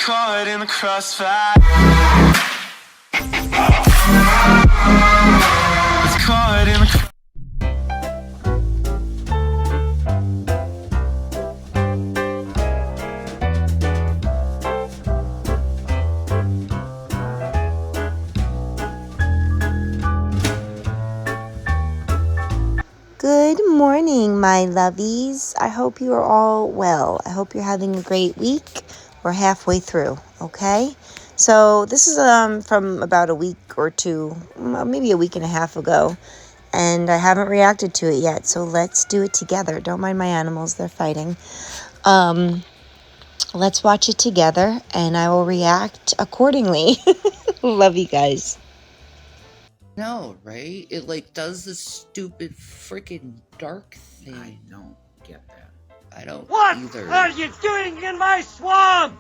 caught in the crossfire. Was caught in the Good morning, my loveys. I hope you are all well. I hope you're having a great week. We're halfway through, okay? So this is from about a week or two, maybe a week and a half ago, and I haven't reacted to it yet, so let's do it together. Don't mind my animals, they're fighting. Let's watch it together, and I will react accordingly. Love you guys. No, right? It like does this stupid freaking dark thing. I don't get that. I don't What either. are you doing in my swamp?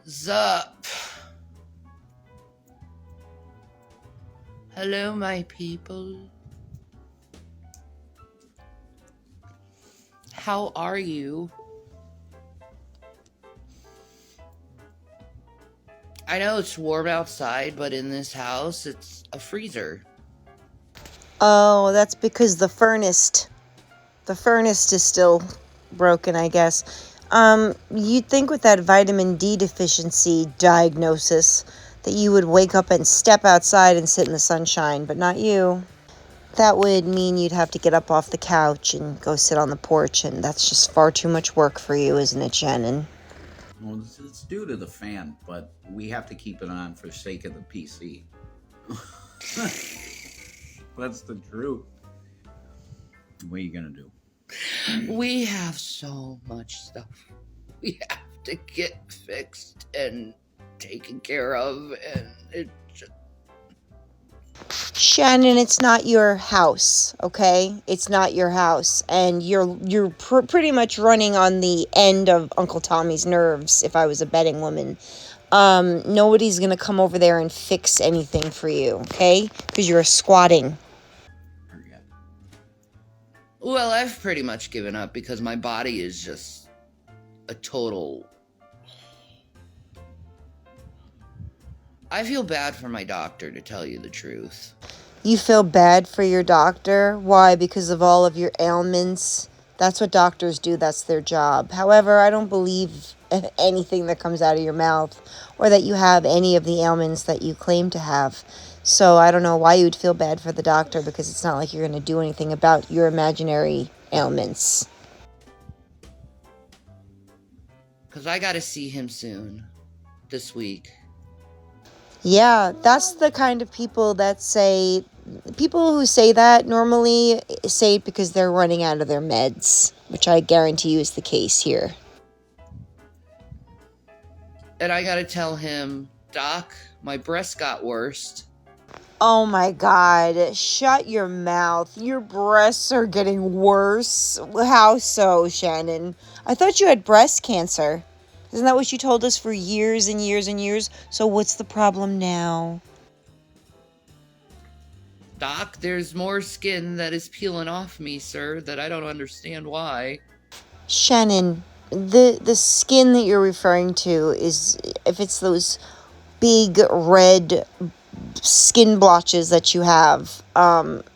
Zup. Hello, my people. How are you? I know it's warm outside, but in this house, it's a freezer. Oh, that's because the furnace is still broken, I guess. You'd think with that vitamin D deficiency diagnosis that you would wake up and step outside and sit in the sunshine, but not you. That would mean you'd have to get up off the couch and go sit on the porch, and that's just far too much work for you, isn't it, Shannon? Well, it's due to the fan, but we have to keep it on for the sake of the PC. That's the truth. What are you gonna do? We have so much stuff we have to get fixed and taken care of, and it just... Shannon, it's not your house, okay? It's not your house, and you're pretty much running on the end of Uncle Tommy's nerves. If I was a betting woman, nobody's gonna come over there and fix anything for you, okay? Because you're squatting. Forget. Well, I've pretty much given up because my body is just a total... I feel bad for my doctor, to tell you the truth. You feel bad for your doctor? Why? Because of all of your ailments? That's what doctors do. That's their job. However, I don't believe anything that comes out of your mouth or that you have any of the ailments that you claim to have. So I don't know why you would feel bad for the doctor, because it's not like you're going to do anything about your imaginary ailments. Because I gotta see him soon. This week. Yeah, that's the kind of people that say... People who say that normally say it because they're running out of their meds, which I guarantee you is the case here. And I gotta tell him, Doc, my breast got worse. Oh my God, shut your mouth. Your breasts are getting worse. How so, Shannon? I thought you had breast cancer. Isn't that what you told us for years and years and years? So what's the problem now? Doc, there's more skin that is peeling off me, sir, that I don't understand why. Shannon, the skin that you're referring to is, if it's those big red skin blotches that you have,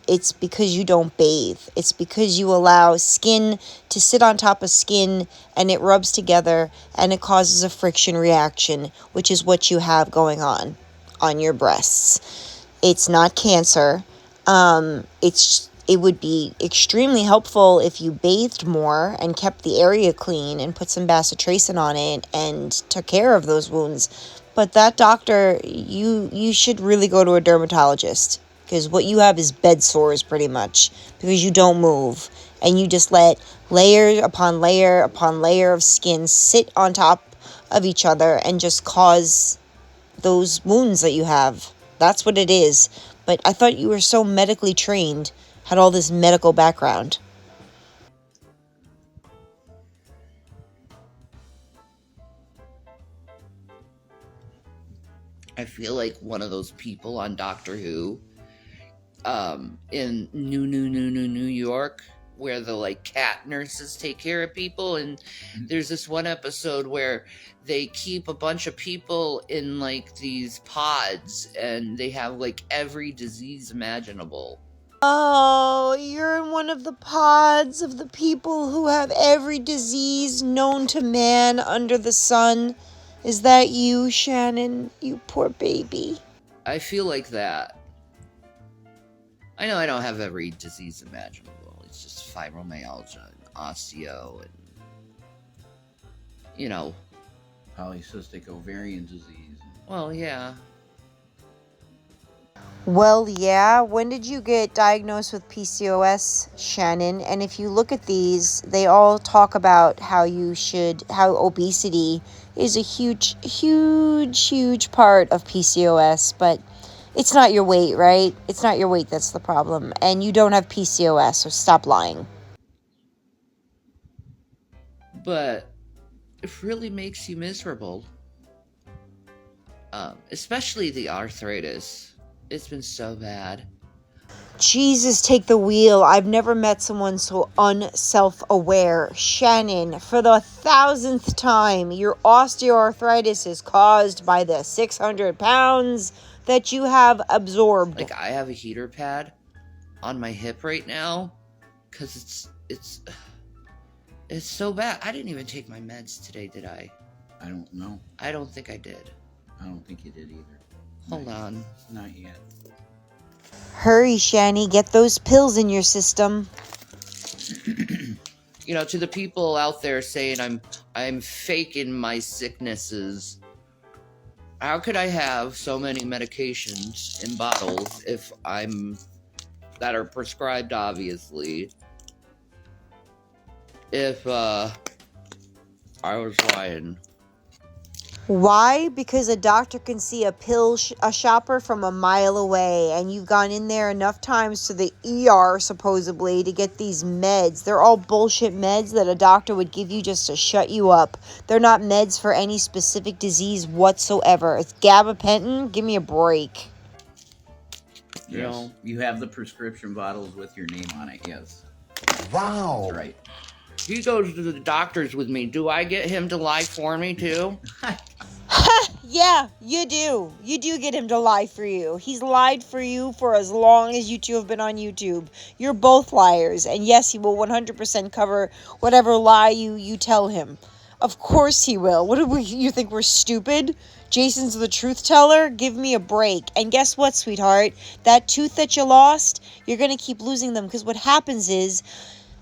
it's because you don't bathe. It's because you allow skin to sit on top of skin, and it rubs together and it causes a friction reaction, which is what you have going on your breasts. It's not cancer. It would be extremely helpful if you bathed more and kept the area clean and put some bacitracin on it and took care of those wounds. But that doctor, you should really go to a dermatologist, because what you have is bed sores pretty much, because you don't move and you just let layer upon layer upon layer of skin sit on top of each other and just cause those wounds that you have. That's what it is. But I thought you were so medically trained, had all this medical background. I feel like one of those people on Doctor Who. in New York, where the like cat nurses take care of people, and there's this one episode where they keep a bunch of people in like these pods, and they have like every disease imaginable. Oh, you're in one of the pods of the people who have every disease known to man under the sun. Is that you, Shannon? You poor baby. I feel like that. I know I don't have every disease imaginable. It's just fibromyalgia and osteo and, you know. Polycystic ovarian disease. Well, yeah. Well, yeah. When did you get diagnosed with PCOS, Shannon? And if you look at these, they all talk about how obesity is a huge part of PCOS, but it's not your weight, right? It's not your weight that's the problem. And you don't have PCOS, so stop lying. But it really makes you miserable. Especially the arthritis. It's been so bad. Jesus, take the wheel. I've never met someone so unself-aware. Shannon, for the 1,000th time, your osteoarthritis is caused by the 600 pounds that you have absorbed. Like, I have a heater pad on my hip right now, because it's so bad. I didn't even take my meds today, did I? I don't know. I don't think I did. I don't think you did either. Hold on. Not yet. Hurry, Shanny, get those pills in your system. You know, to the people out there saying I'm faking my sicknesses, how could I have so many medications in bottles if that are prescribed, obviously, if I was lying? Why? Because a doctor can see a shopper from a mile away, and you've gone in there enough times to the ER, supposedly, to get these meds. They're all bullshit meds that a doctor would give you just to shut you up. They're not meds for any specific disease whatsoever. It's gabapentin. Give me a break. Yes, you have the prescription bottles with your name on it, yes. Wow. That's right. He goes to the doctors with me. Do I get him to lie for me, too? Yeah, you do. You do get him to lie for you. He's lied for you for as long as you two have been on YouTube. You're both liars. And yes, he will 100% cover whatever lie you tell him. Of course he will. What do you think we're stupid? Jason's the truth teller? Give me a break. And guess what, sweetheart? That tooth that you lost, you're going to keep losing them. Because what happens is,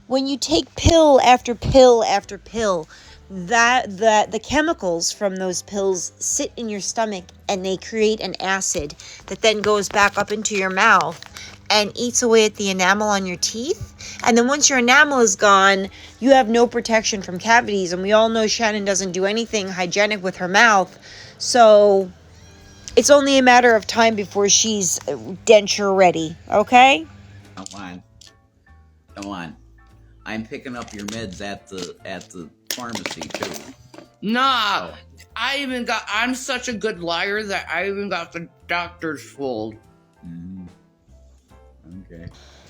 when you take pill after pill after pill, the chemicals from those pills sit in your stomach, and they create an acid that then goes back up into your mouth and eats away at the enamel on your teeth. And then once your enamel is gone, you have no protection from cavities. And we all know Shannon doesn't do anything hygienic with her mouth. So it's only a matter of time before she's denture ready, okay? Come on. I'm picking up your meds at the pharmacy too. Nah, I'm such a good liar that I even got the doctor's fooled. Okay.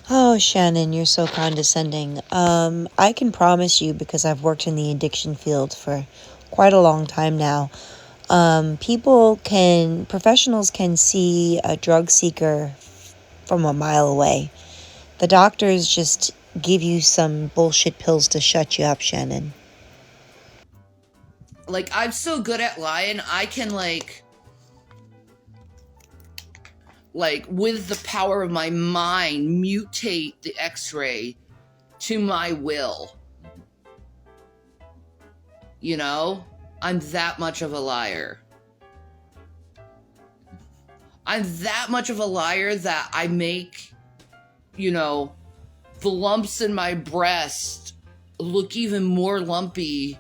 Oh, Shannon, you're so condescending. I can promise you, because I've worked in the addiction field for quite a long time now, professionals can see a drug seeker from a mile away. The doctors just give you some bullshit pills to shut you up, Shannon. Like, I'm so good at lying, I can, like, with the power of my mind, mutate the x-ray to my will. You know? I'm that much of a liar. I'm that much of a liar that I make, you know, the lumps in my breast look even more lumpy.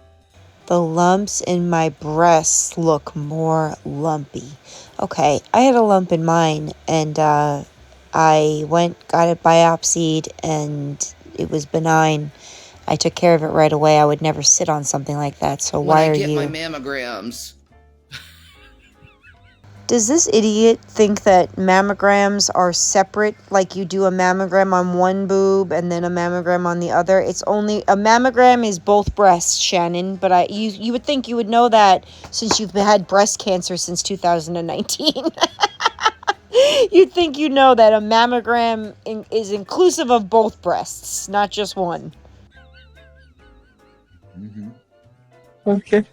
The lumps in my breasts look more lumpy. Okay, I had a lump in mine, and I got it biopsied, and it was benign. I took care of it right away. I would never sit on something like that, so why are you... When I get my mammograms. Does this idiot think that mammograms are separate, like you do a mammogram on one boob and then a mammogram on the other? It's only a mammogram is both breasts, Shannon, but you would think you would know that since you've had breast cancer since 2019. You'd think you know that a mammogram is inclusive of both breasts, not just one. Mm-hmm. Okay.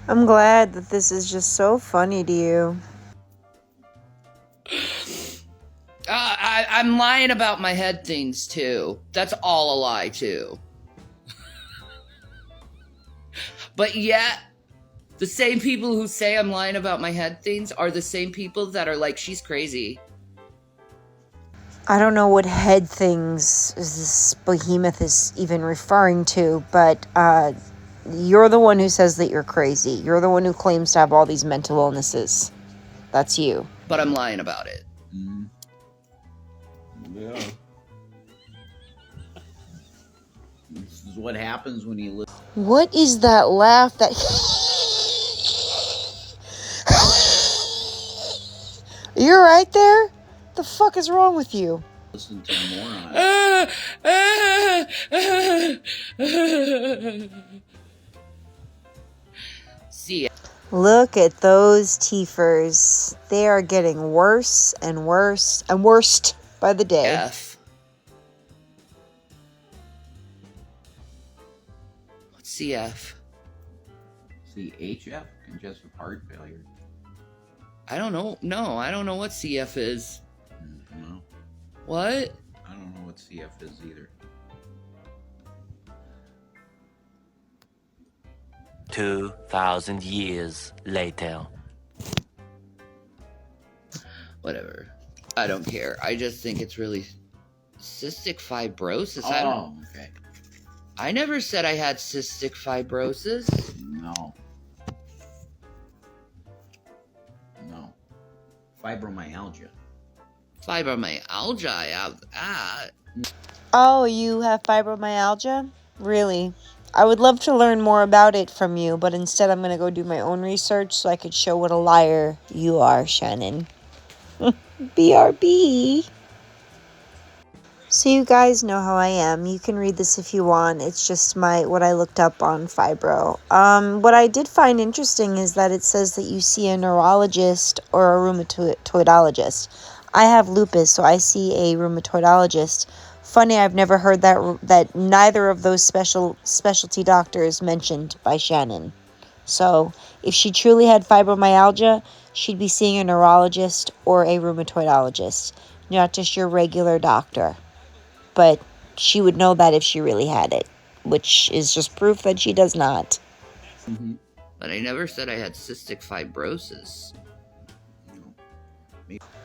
I'm glad that this is just so funny to you. I'm lying about my head things too. That's all a lie too. But yet, the same people who say I'm lying about my head things are the same people that are like, she's crazy. I don't know what head things this behemoth is even referring to, but you're the one who says that you're crazy. You're the one who claims to have all these mental illnesses. That's you. But I'm lying about it. Mm-hmm. Yeah. This is what happens when you listen. What is that laugh that... You're right there? The fuck is wrong with you? Listen to a moron. See, Look at those teethers. They are getting worse and worse and worst by the day. F. What's CF? CHF, congestive heart failure. I don't know. No, I don't know what CF is. No, What? I don't know what CF is either. 2,000 years later. Whatever. I don't care. I just think it's really cystic fibrosis. Oh, okay. I never said I had cystic fibrosis. No. Fibromyalgia. Fibromyalgia. I have that. Oh, you have fibromyalgia? Really? I would love to learn more about it from you, but instead I'm going to go do my own research so I could show what a liar you are, Shannon. BRB. So you guys know how I am. You can read this if you want. It's just what I looked up on fibro. What I did find interesting is that it says that you see a neurologist or a rheumatoidologist. I have lupus, so I see a rheumatoidologist. Funny, I've never heard that neither of those specialty doctors mentioned by Shannon. So if she truly had fibromyalgia, she'd be seeing a neurologist or a rheumatologist, not just your regular doctor. But she would know that if she really had it, which is just proof that she does not. Mm-hmm. But I never said I had cystic fibrosis.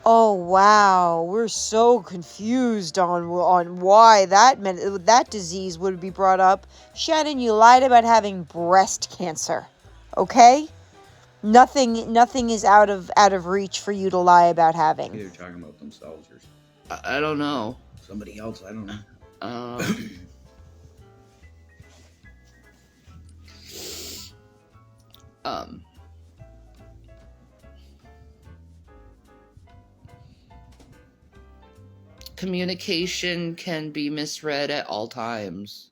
Oh wow, we're so confused on why that disease would be brought up. Shannon, you lied about having breast cancer. Okay? Nothing is out of reach for you to lie about having. They're talking about themselves or I don't know. somebody else. I don't know. Communication can be misread at all times.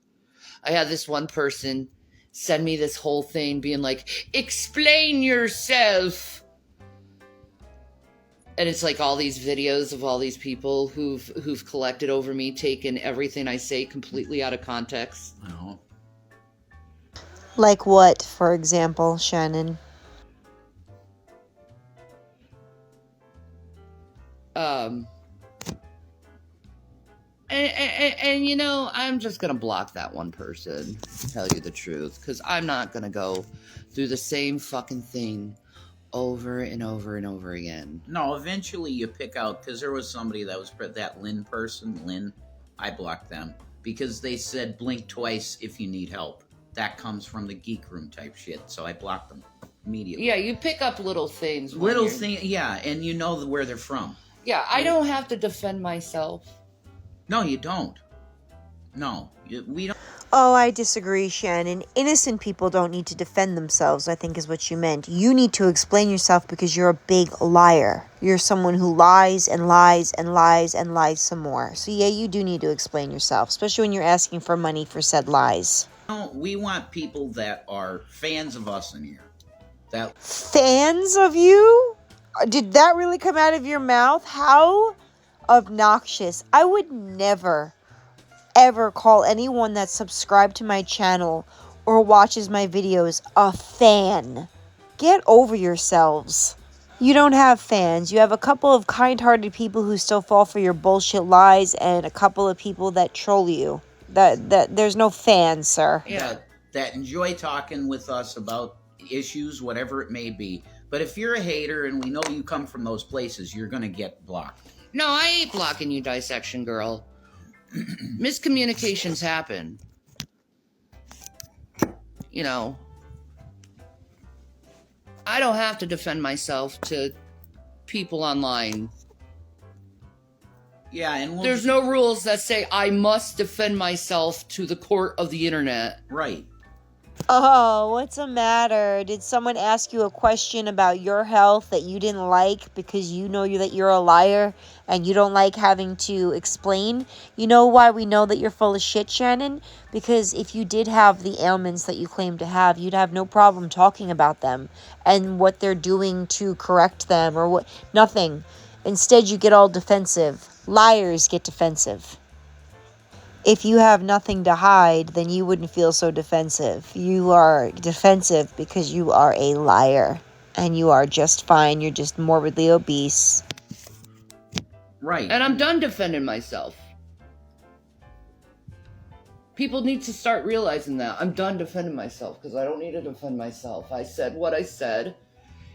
I had this one person send me this whole thing being like, explain yourself. And it's like all these videos of all these people who've collected over me, taken everything I say completely out of context. No. Like what, for example, Shannon? And you know, I'm just gonna block that one person, to tell you the truth, because I'm not gonna go through the same fucking thing over and over and over again. No, eventually you pick out, because there was somebody that was that Lynn person, Lynn, I blocked them, because they said blink twice if you need help. That comes from the geek room type shit, so I blocked them immediately. Yeah, you pick up little things. Little thing, yeah, and you know where they're from. Yeah, I don't have to defend myself. No, you don't. No, we don't. Oh, I disagree, Shannon. Innocent people don't need to defend themselves, I think is what you meant. You need to explain yourself because you're a big liar. You're someone who lies and lies and lies and lies some more. So yeah, you do need to explain yourself, especially when you're asking for money for said lies. No, we want people that are fans of us in here. That Fans of you? Did that really come out of your mouth? How obnoxious. I would never ever call anyone that's subscribed to my channel or watches my videos a fan. Get over yourselves. You don't have fans. You have a couple of kind-hearted people who still fall for your bullshit lies and a couple of people that troll you. That there's no fans, sir. Yeah. that enjoy talking with us about issues, whatever it may be. But if you're a hater and we know you come from those places, you're going to get blocked. No, I ain't blocking you, Dissection Girl. Miscommunications happen. You know, I don't have to defend myself to people online. Yeah, and There's no rules that say I must defend myself to the court of the internet. Right. Oh, what's the matter? Did someone ask you a question about your health that you didn't like because you know that you're a liar and you don't like having to explain? You know why we know that you're full of shit, Shannon? Because if you did have the ailments that you claim to have, you'd have no problem talking about them and what they're doing to correct them or what. Nothing. Instead, you get all defensive. Liars get defensive. If you have nothing to hide, then you wouldn't feel so defensive. You are defensive because you are a liar. And you are just fine. You're just morbidly obese. Right. And I'm done defending myself. People need to start realizing that. I'm done defending myself because I don't need to defend myself. I said what I said.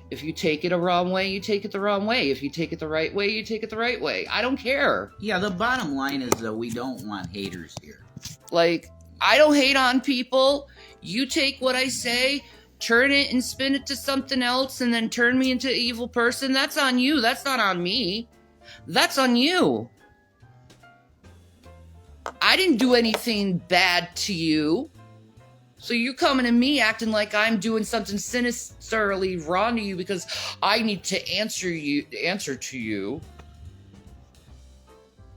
If you take it a wrong way, you take it the wrong way. If you take it the right way, you take it the right way. I don't care. Yeah, the bottom line is that we don't want haters here. Like, I don't hate on people. You take what I say, turn it and spin it to something else, and then turn me into an evil person. That's on you. That's not on me. That's on you. I didn't do anything bad to you. So you coming to me acting like I'm doing something sinisterly wrong to you because I need to answer to you.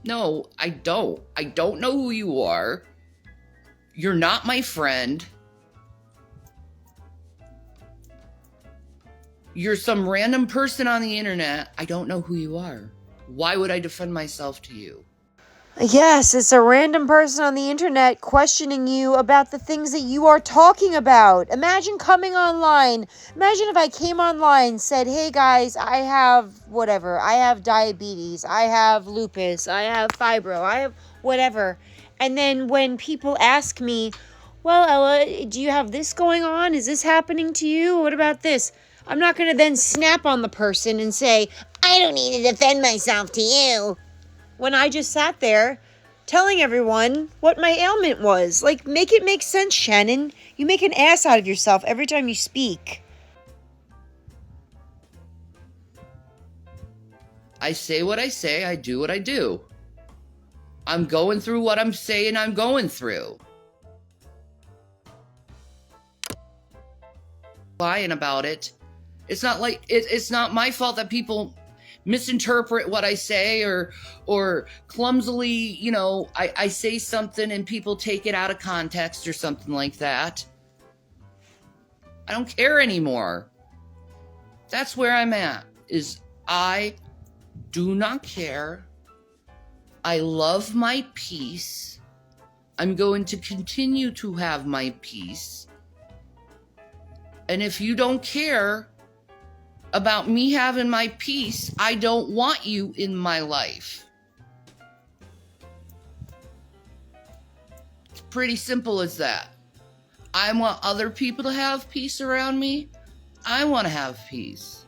No, I don't. I don't know who you are. You're not my friend. You're some random person on the internet. I don't know who you are. Why would I defend myself to you? Yes, it's a random person on the internet questioning you about the things that you are talking about. Imagine coming online. Imagine if I came online, said, hey guys, I have whatever. I have diabetes. I have lupus. I have fibro. I have whatever. And then when people ask me, well, Ella, do you have this going on? Is this happening to you? What about this? I'm not going to then snap on the person and say, I don't need to defend myself to you. When I just sat there telling everyone what my ailment was. Like, make it make sense, Shannon. You make an ass out of yourself every time you speak. I say what I say, I do what I do. I'm going through what I'm saying I'm going through. Lying about it. It's not like it's not my fault that people misinterpret what I say or clumsily, you know, I say something and people take it out of context or something like that. I don't care anymore. That's where I'm at, is I do not care. I love my peace. I'm going to continue to have my peace. And if you don't care about me having my peace, I don't want you in my life. It's pretty simple as that. I want other people to have peace around me. I want to have peace.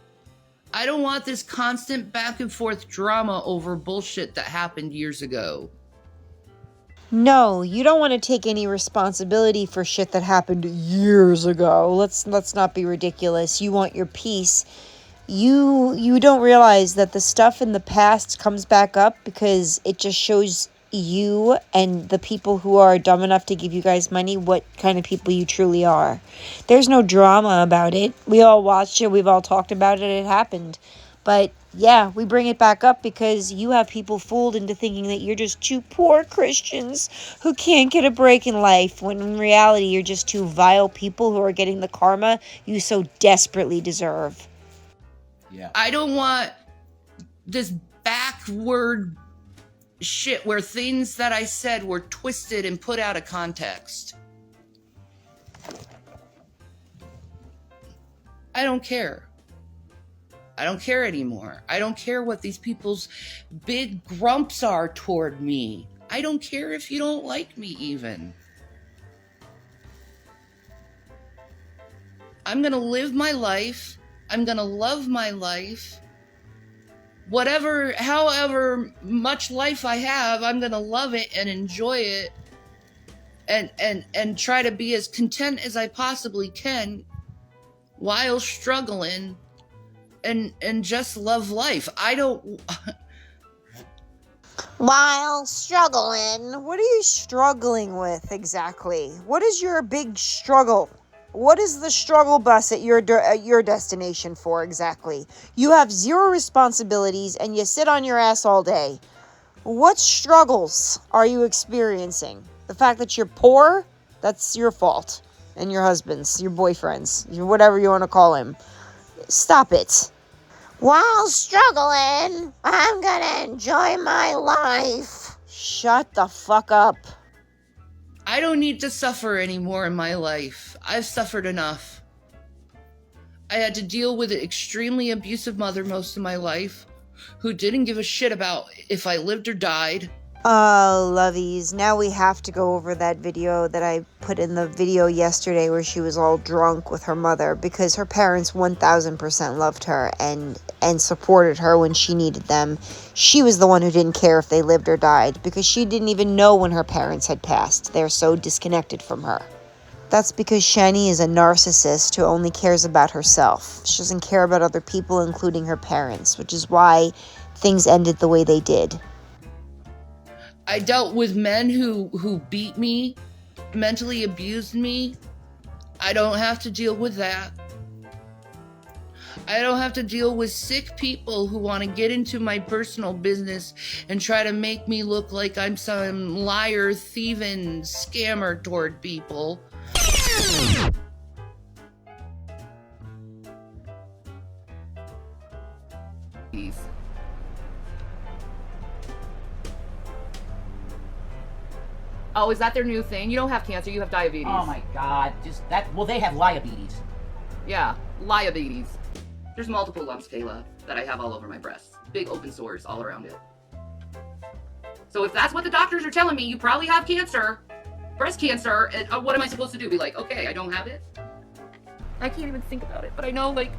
I don't want this constant back and forth drama over bullshit that happened years ago. No, you don't want to take any responsibility for shit that happened years ago. Let's not be ridiculous. You want your peace. You don't realize that the stuff in the past comes back up because it just shows you and the people who are dumb enough to give you guys money what kind of people you truly are. There's no drama about it. We all watched it. We've all talked about it. It happened. But yeah, we bring it back up because you have people fooled into thinking that you're just two poor Christians who can't get a break in life, when in reality you're just two vile people who are getting the karma you so desperately deserve. Yeah. I don't want this backward shit where things that I said were twisted and put out of context. I don't care. I don't care anymore. I don't care what these people's big grumps are toward me. I don't care if you don't like me even. I'm gonna live my life. I'm gonna love my life. However much life I have, I'm gonna love it and enjoy it and try to be as content as I possibly can while struggling and just love life. I don't... While struggling. What are you struggling with exactly? What is your big struggle? What is the struggle bus at your destination for exactly? You have zero responsibilities and you sit on your ass all day. What struggles are you experiencing? The fact that you're poor, that's your fault. And your husband's, your boyfriend's, whatever you want to call him. Stop it. While struggling, I'm gonna enjoy my life. Shut the fuck up. I don't need to suffer anymore in my life. I've suffered enough. I had to deal with an extremely abusive mother most of my life, who didn't give a shit about if I lived or died. Loveys, now we have to go over that video that I put in the video yesterday where she was all drunk with her mother, because her parents 1000% loved her and supported her when she needed them. She was the one who didn't care if they lived or died, because she didn't even know when her parents had passed. They're so disconnected from her. That's because Shanny is a narcissist who only cares about herself. She doesn't care about other people, including her parents, which is why things ended the way they did. I dealt with men who beat me, mentally abused me. I don't have to deal with that. I don't have to deal with sick people who want to get into my personal business and try to make me look like I'm some liar, thieving scammer toward people. Oh, is that their new thing? You don't have cancer, you have diabetes. Oh my god, just that. Well, they have diabetes. Yeah, diabetes. There's multiple lumps, Kayla, that I have all over my breasts. Big open sores all around it. So if that's what the doctors are telling me, you probably have cancer, breast cancer, and what am I supposed to do? Be like, okay, I don't have it? I can't even think about it, but I know, like,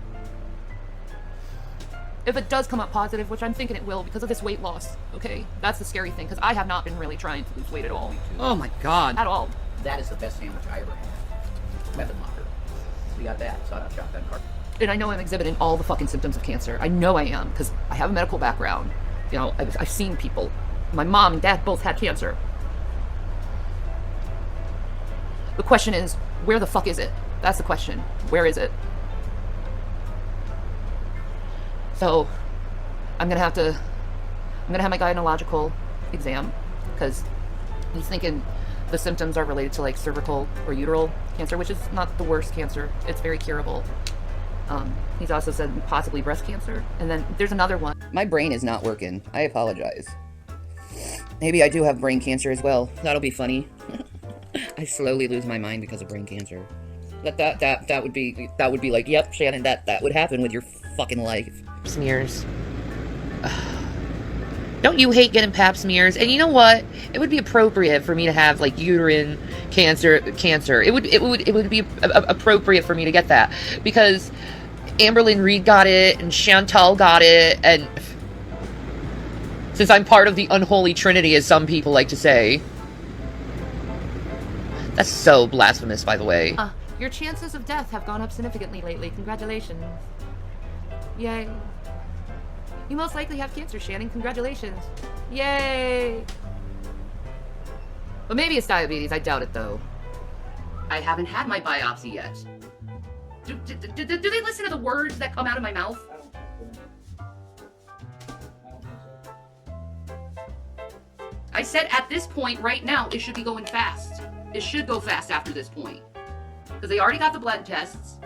if it does come up positive, which I'm thinking it will because of this weight loss, okay? That's the scary thing, because I have not been really trying to lose weight at all. Oh my god. At all. That is the best sandwich I ever had. Method locker. We got that. Saw that shotgun cart. And I know I'm exhibiting all the fucking symptoms of cancer. I know I am, because I have a medical background. You know, I've seen people. My mom and dad both had cancer. The question is, where the fuck is it? That's the question. Where is it? So, I'm gonna have my gynecological exam, because he's thinking the symptoms are related to like cervical or uteral cancer, which is not the worst cancer. It's very curable. He's also said possibly breast cancer. And then there's another one. My brain is not working. I apologize. Maybe I do have brain cancer as well. That'll be funny. I slowly lose my mind because of brain cancer. That would be like, yep, Shannon, that would happen with your fucking life. Smears. Don't you hate getting pap smears? And you know what? It would be appropriate for me to have like uterine cancer. It would be appropriate for me to get that, because Amberlynn Reed got it and Chantal got it, and since I'm part of the unholy trinity, as some people like to say. That's so blasphemous, by the way. Your chances of death have gone up significantly lately. Congratulations. Yay. You most likely have cancer, Shannon. Congratulations. Yay. But maybe it's diabetes. I doubt it, though. I haven't had my biopsy yet. Do they listen to the words that come out of my mouth? I said at this point, right now, it should be going fast. It should go fast after this point. Because they already got the blood tests.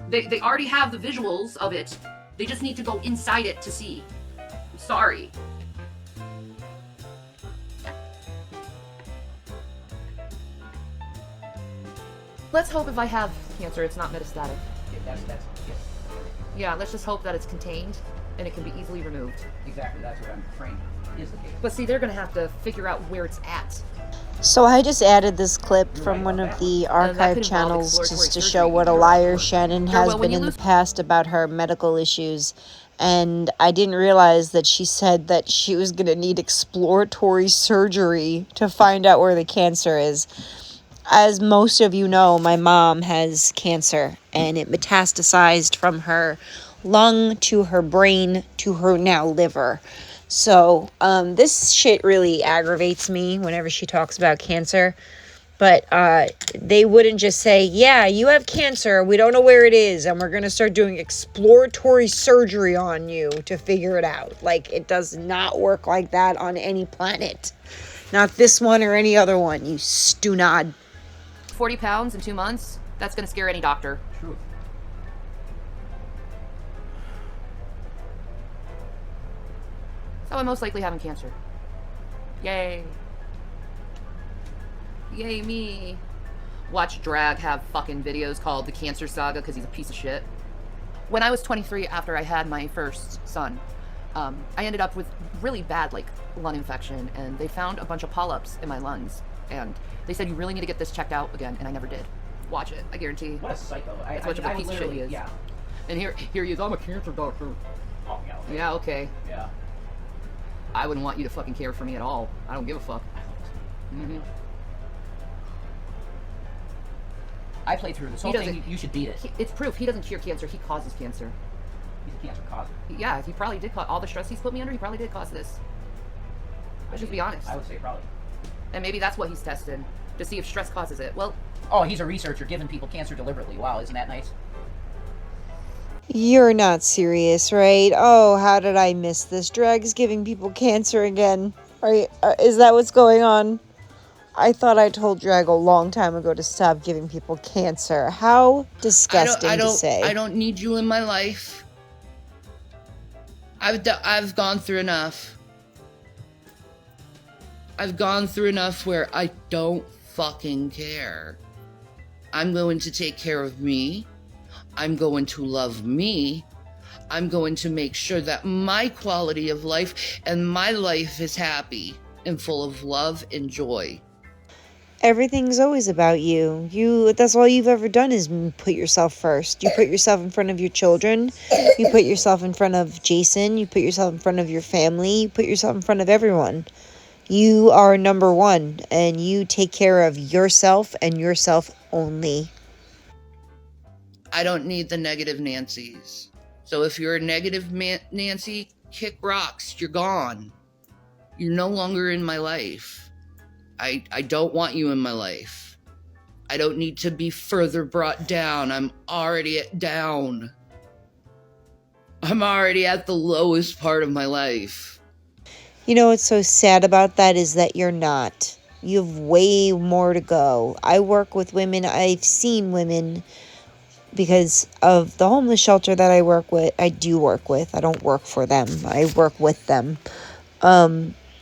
They already have the visuals of it. They just need to go inside it to see. I'm sorry. Let's hope if I have cancer, it's not metastatic. Yeah, Yeah, let's just hope that it's contained and it can be easily removed. exactly. That's what I'm praying is the case. But see, they're gonna have to figure out where it's at. So I just added this clip from right one about of that the that archive could involve channels exploratory just to surgery. show what a liar Shannon Sure, has well, when been you in the lose- past about her medical issues. And I didn't realize that she said that she was going to need exploratory surgery to find out where the cancer is. As most of you know, my mom has cancer, and it metastasized from her lung to her brain to her now liver. So this shit really aggravates me whenever she talks about cancer. But they wouldn't just say, yeah, you have cancer, we don't know where it is, and we're going to start doing exploratory surgery on you to figure it out. Like, it does not work like that on any planet. Not this one or any other one, you stunod. 40 pounds in 2 months? That's gonna scare any doctor. Truth. So I'm most likely having cancer. Yay. Yay me. Watch Drag have fucking videos called The Cancer Saga because he's a piece of shit. When I was 23, after I had my first son, I ended up with really bad, like, lung infection, and they found a bunch of polyps in my lungs. And they said, you really need to get this checked out again, and I never did. Watch it, I guarantee. What a psycho. That's much of a piece of shit he is. Yeah. And here he is, I'm a cancer doctor. Oh, yeah. Okay. Yeah, okay. Yeah. I wouldn't want you to fucking care for me at all. I don't give a fuck. Mm-hmm. I played through this whole thing. You should beat it. It's proof. He doesn't cure cancer. He causes cancer. He's a cancer causer. Yeah, he probably did cause all the stress he's put me under. He probably did cause this. Let's just be honest. I would say probably. And maybe that's what he's tested to see if stress causes it. Well, oh, he's a researcher giving people cancer deliberately. Wow, isn't that nice? You're not serious, right? Oh, how did I miss this? Drag's giving people cancer again. Right? Is that what's going on? I thought I told Drag a long time ago to stop giving people cancer. How disgusting to say. I don't need you in my life. I've gone through enough. I've gone through enough where I don't fucking care. I'm going to take care of me. I'm going to love me. I'm going to make sure that my quality of life and my life is happy and full of love and joy. Everything's always about you. That's all you've ever done is put yourself first. You put yourself in front of your children. You put yourself in front of Jason. You put yourself in front of your family. You put yourself in front of everyone. You are number one, and you take care of yourself and yourself only. I don't need the negative Nancys. So if you're a negative Nancy, kick rocks. You're gone. You're no longer in my life. I don't want you in my life. I don't need to be further brought down. I'm already down. I'm already at the lowest part of my life. You know what's so sad about that is that you're not. You have way more to go. I work with women. I've seen women because of the homeless shelter that I work with. I do work with. I don't work for them. I work with them.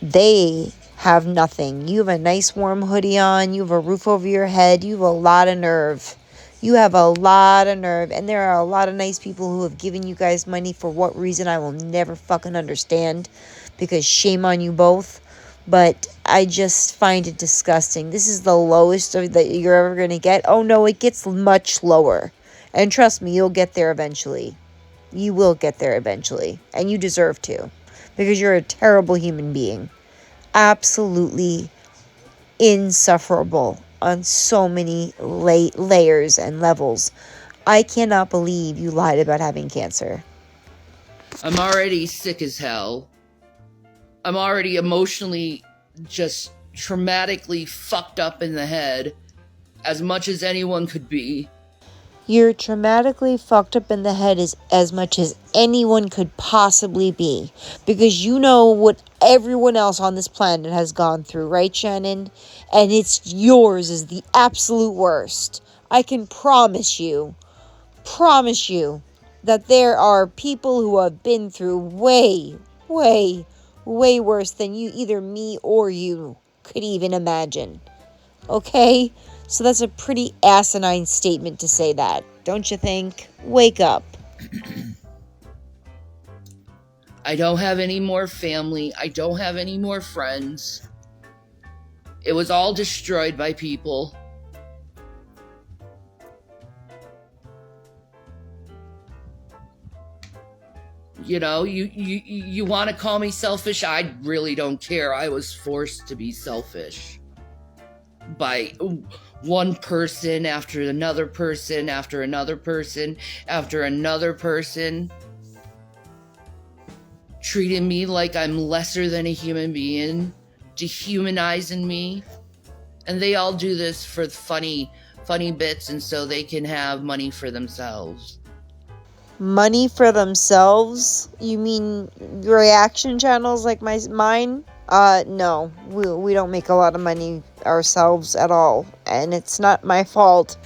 They have nothing. You have a nice warm hoodie on. You have a roof over your head. You have a lot of nerve. You have a lot of nerve. And there are a lot of nice people who have given you guys money for what reason I will never fucking understand. Because shame on you both. But I just find it disgusting. This is the lowest that you're ever going to get. Oh no, it gets much lower. And trust me, you'll get there eventually. You will get there eventually. And you deserve to. Because you're a terrible human being. Absolutely insufferable on so many layers and levels. I cannot believe you lied about having cancer. I'm already sick as hell. I'm already emotionally just traumatically fucked up in the head as much as anyone could be. You're traumatically fucked up in the head as much as anyone could possibly be. Because you know what everyone else on this planet has gone through, right, Shannon? And yours is the absolute worst. I can promise you that there are people who have been through way, way, way worse than either me or you could even imagine. Okay? So that's a pretty asinine statement to say that, don't you think? Wake up. I don't have any more family. I don't have any more friends. It was all destroyed by people. You know, you want to call me selfish? I really don't care. I was forced to be selfish by one person after another person after another person after another person, treating me like I'm lesser than a human being, dehumanizing me. And they all do this for funny bits and so they can have money for themselves. Money for themselves? You mean reaction channels like mine? No. We don't make a lot of money ourselves at all. And it's not my fault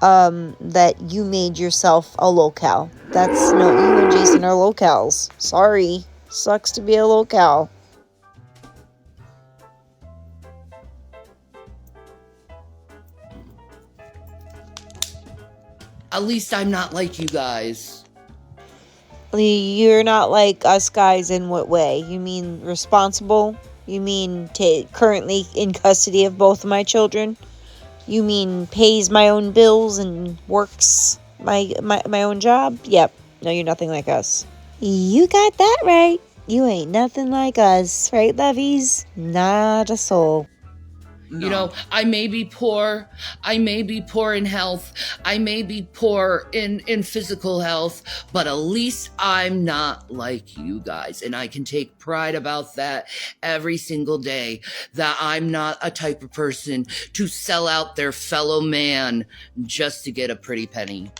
that you made yourself a locale. You and Jason are locales. Sorry. Sucks to be a locale. At least I'm not like you guys. You're not like us guys in what way? You mean responsible? You mean currently in custody of both of my children? You mean pays my own bills and works my own job? Yep. No, you're nothing like us. You got that right. You ain't nothing like us, right, Loveys? Not a soul. No. You know, I may be poor. I may be poor in health. I may be poor in physical health, but at least I'm not like you guys. And I can take pride about that every single day, that I'm not a type of person to sell out their fellow man just to get a pretty penny.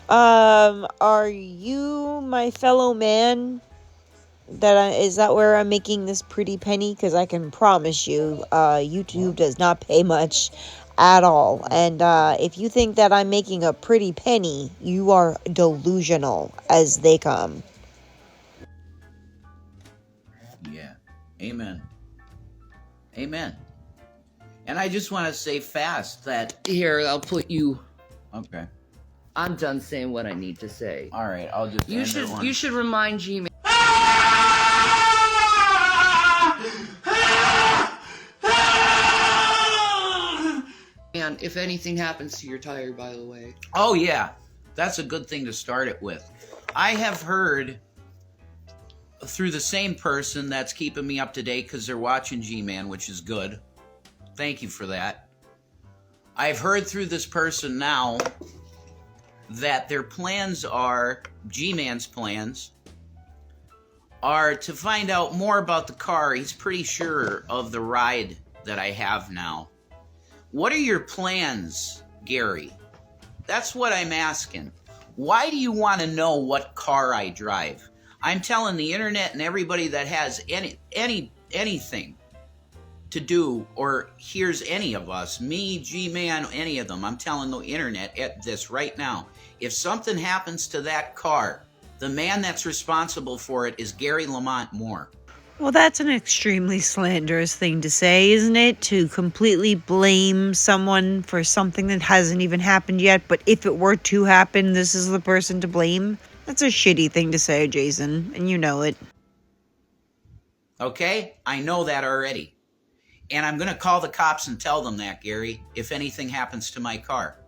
Are you my fellow man? Is that where I'm making this pretty penny? Because I can promise you, YouTube does not pay much at all. And if you think that I'm making a pretty penny, you are delusional as they come. Yeah. Amen. Amen. And I just want to say fast that... Here, I'll put you... Okay. I'm done saying what I need to say. All right, I'll just You should remind G-Man. And if anything happens to your tire, by the way. Oh, yeah. That's a good thing to start it with. I have heard through the same person that's keeping me up to date because they're watching G-Man, which is good. Thank you for that. I've heard through this person now that their plans are, G-Man's plans, are to find out more about the car. He's pretty sure of the ride that I have now. What are your plans, Gary? That's what I'm asking. Why do you want to know what car I drive? I'm telling the internet and everybody that has anything to do or hears any of us, me, G-Man, any of them, I'm telling the internet at this right now. If something happens to that car, the man that's responsible for it is Gary Lamont Moore. Well, that's an extremely slanderous thing to say, isn't it? To completely blame someone for something that hasn't even happened yet, but if it were to happen, this is the person to blame. That's a shitty thing to say, Jason, and you know it. Okay? I know that already. And I'm going to call the cops and tell them that, Gary, if anything happens to my car.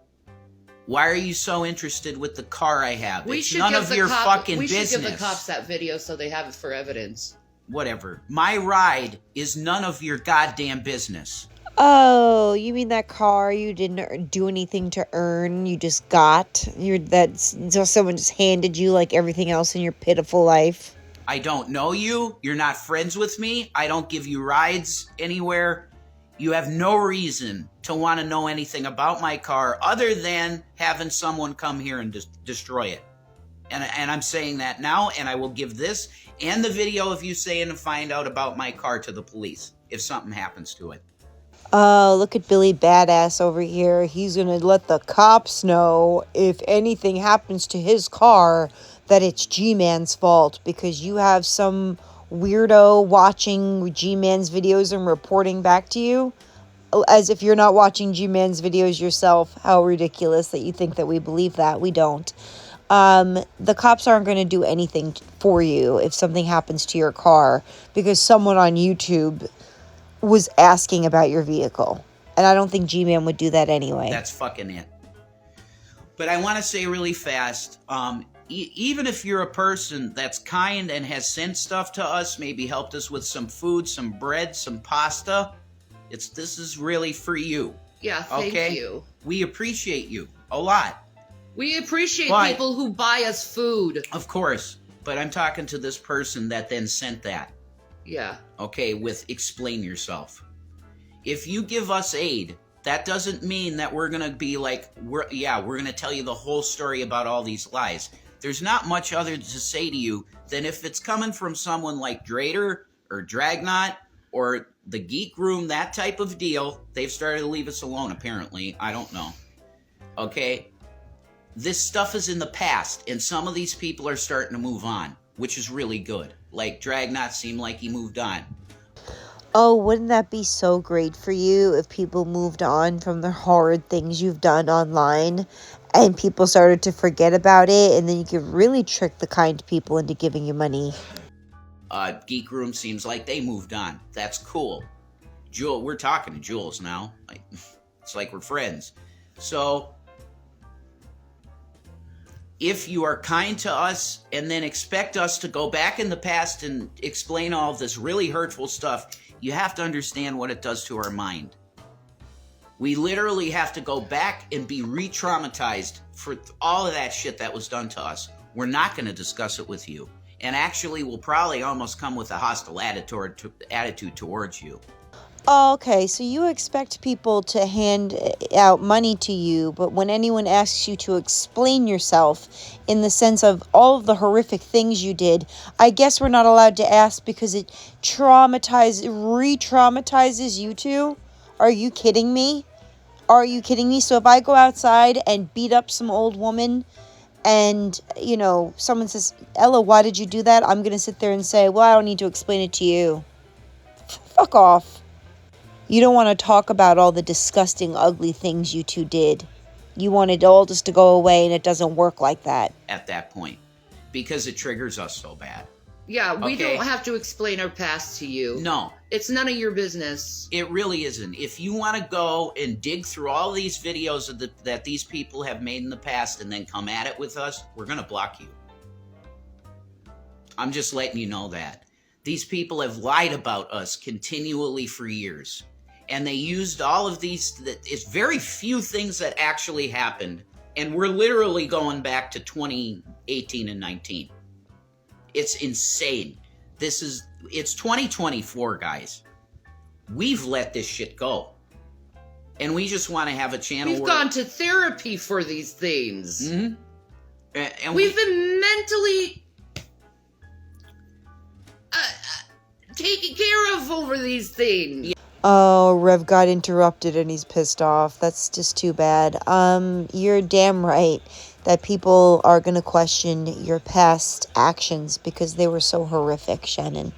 Why are you so interested with the car I have? It's none of your fucking business. We should give the cops that video so they have it for evidence. Whatever. My ride is none of your goddamn business. Oh, you mean that car you didn't do anything to earn, you just got? So someone just handed you like everything else in your pitiful life? I don't know you. You're not friends with me. I don't give you rides anywhere. You have no reason to want to know anything about my car other than having someone come here and destroy it. And I'm saying that now, and I will give this and the video of you saying to find out about my car to the police if something happens to it. Oh, look at Billy Badass over here. He's going to let the cops know if anything happens to his car that it's G-Man's fault because you have some weirdo watching G-Man's videos and reporting back to you. As if you're not watching G-Man's videos yourself. How ridiculous that you think that we believe that. We don't. The cops aren't going to do anything for you if something happens to your car because someone on YouTube was asking about your vehicle. And I don't think G-Man would do that anyway. That's fucking it. But I want to say really fast, even if you're a person that's kind and has sent stuff to us, maybe helped us with some food, some bread, some pasta, this is really for you. Yeah, thank okay? you. We appreciate you a lot. We appreciate people who buy us food. Of course. But I'm talking to this person that then sent that. Yeah. Okay, with explain yourself. If you give us aid, that doesn't mean that we're going to be like, we're going to tell you the whole story about all these lies. There's not much other to say to you than if it's coming from someone like Drader or Dragnot or the Geek Room, that type of deal. They've started to leave us alone, apparently. I don't know. Okay? This stuff is in the past, and some of these people are starting to move on, which is really good. Like, Dragnot seemed like he moved on. Oh, wouldn't that be so great for you if people moved on from the horrid things you've done online and people started to forget about it, and then you could really trick the kind people into giving you money? Geek Room seems like they moved on. That's cool. Jewel, we're talking to Jules now. It's like we're friends. So if you are kind to us and then expect us to go back in the past and explain all of this really hurtful stuff, you have to understand what it does to our mind. We literally have to go back and be re-traumatized for all of that shit that was done to us. We're not going to discuss it with you. And actually, we'll probably almost come with a hostile attitude towards you. Oh, okay, so you expect people to hand out money to you, but when anyone asks you to explain yourself in the sense of all of the horrific things you did, I guess we're not allowed to ask because it re-traumatizes you two? Are you kidding me? Are you kidding me? So if I go outside and beat up some old woman and, you know, someone says, Ella, why did you do that? I'm going to sit there and say, well, I don't need to explain it to you. Fuck off. You don't want to talk about all the disgusting, ugly things you two did. You want it all just to go away, and it doesn't work like that. At that point. Because it triggers us so bad. Yeah, we don't have to explain our past to you. No. It's none of your business. It really isn't. If you want to go and dig through all these videos that these people have made in the past and then come at it with us, we're going to block you. I'm just letting you know that. These people have lied about us continually for years. And they used all of these, it's very few things that actually happened. And we're literally going back to 2018 and 19. It's insane. It's 2024, guys. We've let this shit go. And we just want to have a channel We've gone to therapy for these things. Mm-hmm. And we've been mentally taken care of over these things. Oh, Rev got interrupted and he's pissed off. That's just too bad. You're damn right that people are going to question your past actions because they were so horrific, Shannon.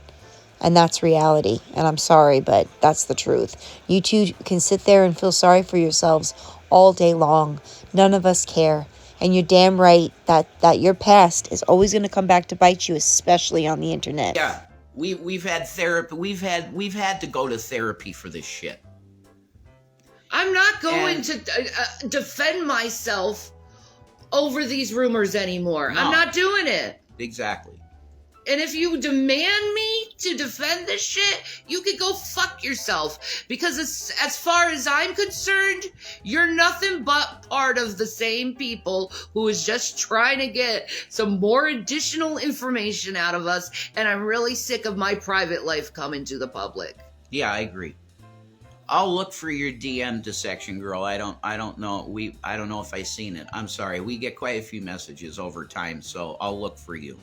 And that's reality. And I'm sorry, but that's the truth. You two can sit there and feel sorry for yourselves all day long. None of us care. And you're damn right that your past is always going to come back to bite you, especially on the internet. Yeah. We've had therapy. We've had to go to therapy for this shit. I'm not going to defend myself over these rumors anymore. No. I'm not doing it. Exactly. And if you demand me to defend this shit, you could go fuck yourself. Because as far as I'm concerned, you're nothing but part of the same people who is just trying to get some more additional information out of us. And I'm really sick of my private life coming to the public. Yeah, I agree. I'll look for your DM dissection, girl. I don't know. I don't know if I seen it. I'm sorry. We get quite a few messages over time, so I'll look for you.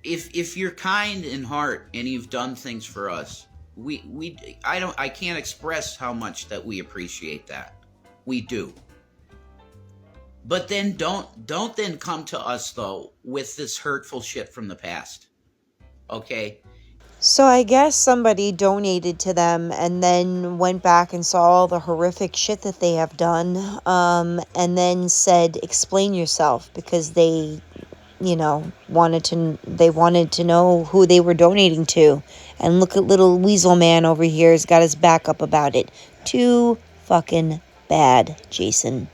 If you're kind in heart and you've done things for us, I can't express how much that we appreciate that. We do. But then don't then come to us though with this hurtful shit from the past. Okay? So I guess somebody donated to them and then went back and saw all the horrific shit that they have done, and then said, explain yourself, because they, wanted to know who they were donating to. And look at little Weasel Man over here has got his back up about it. Too fucking bad, Jason.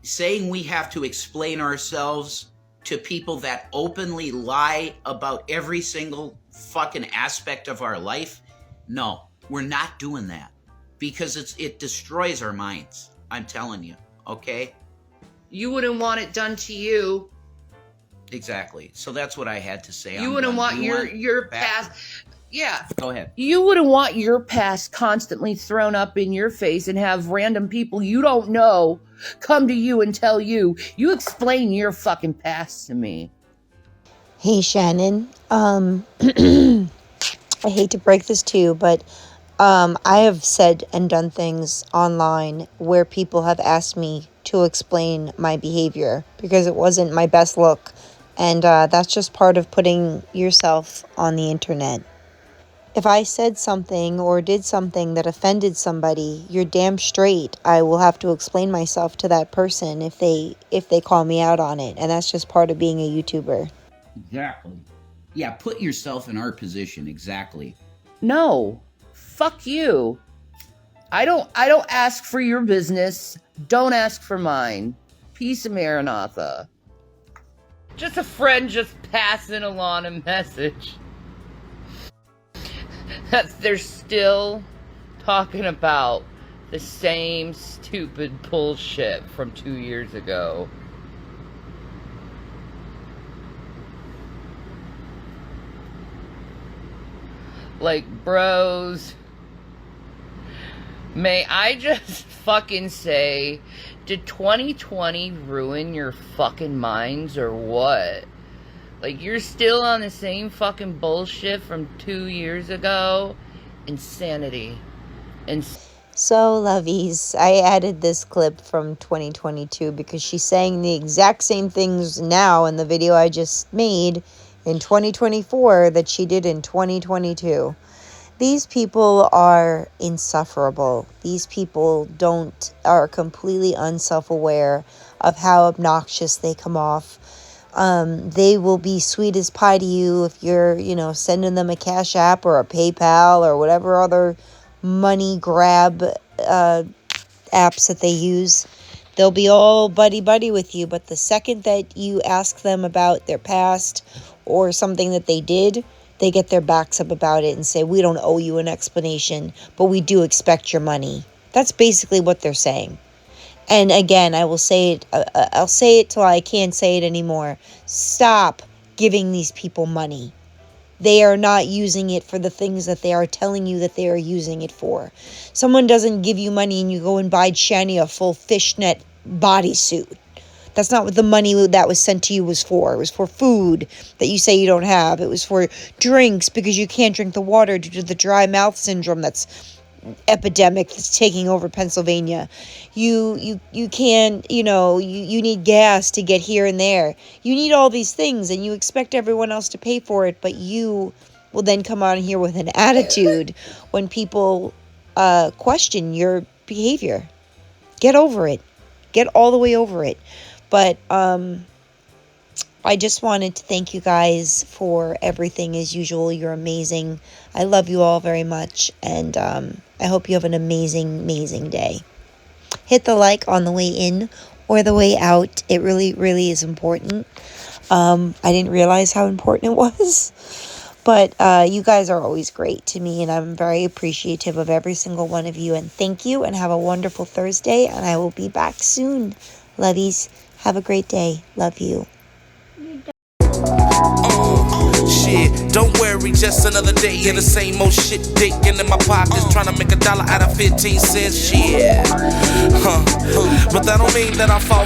Saying we have to explain ourselves to people that openly lie about every single fucking aspect of our life, no, we're not doing that, because it destroys our minds. I'm telling you, okay? You wouldn't want it done to you. Exactly. So that's what I had to say. You wouldn't want your past. Yeah. Go ahead. You wouldn't want your past constantly thrown up in your face and have random people you don't know come to you and tell you, you explain your fucking past to me. Hey, Shannon. I hate to break this to you, but I have said and done things online where people have asked me to explain my behavior because it wasn't my best look. And that's just part of putting yourself on the internet. If I said something or did something that offended somebody, you're damn straight I will have to explain myself to that person if they call me out on it. And that's just part of being a YouTuber. Exactly. Yeah, put yourself in our position. Exactly. No. Fuck you. I don't ask for your business. Don't ask for mine. Peace of Maranatha. Just a friend just passing along a message. They're still talking about the same stupid bullshit from 2 years ago. Like, bros, may I just fucking say, did 2020 ruin your fucking minds or what? Like, you're still on the same fucking bullshit from 2 years ago? Insanity. So, lovies, I added this clip from 2022 because she's saying the exact same things now in the video I just made in 2024 that she did in 2022. These people are insufferable. These people are completely unself-aware of how obnoxious they come off. They will be sweet as pie to you if you're, sending them a Cash App or a PayPal or whatever other money grab apps that they use. They'll be all buddy-buddy with you, but the second that you ask them about their past or something that they did, they get their backs up about it and say, we don't owe you an explanation, but we do expect your money. That's basically what they're saying. And again, I will say it, I'll say it till I can't say it anymore. Stop giving these people money. They are not using it for the things that they are telling you that they are using it for. Someone doesn't give you money and you go and buy Shanny a full fishnet bodysuit. That's not what the money that was sent to you was for. It was for food that you say you don't have. It was for drinks because you can't drink the water due to the dry mouth syndrome that's epidemic that's taking over Pennsylvania. You can't, you need gas to get here and there. You need all these things and you expect everyone else to pay for it, but you will then come on here with an attitude when people question your behavior. Get over it. Get all the way over it. But I just wanted to thank you guys for everything as usual. You're amazing. I love you all very much. And I hope you have an amazing, amazing day. Hit the like on the way in or the way out. It really, really is important. I didn't realize how important it was. But you guys are always great to me, and I'm very appreciative of every single one of you. And thank you, and have a wonderful Thursday, and I will be back soon. Lovies, have a great day. Love you. Shit, don't worry, just another day of the same old shit. Digging in my pockets, trying to make $1 out of 15 cents. Shit, but that don't mean that I fall.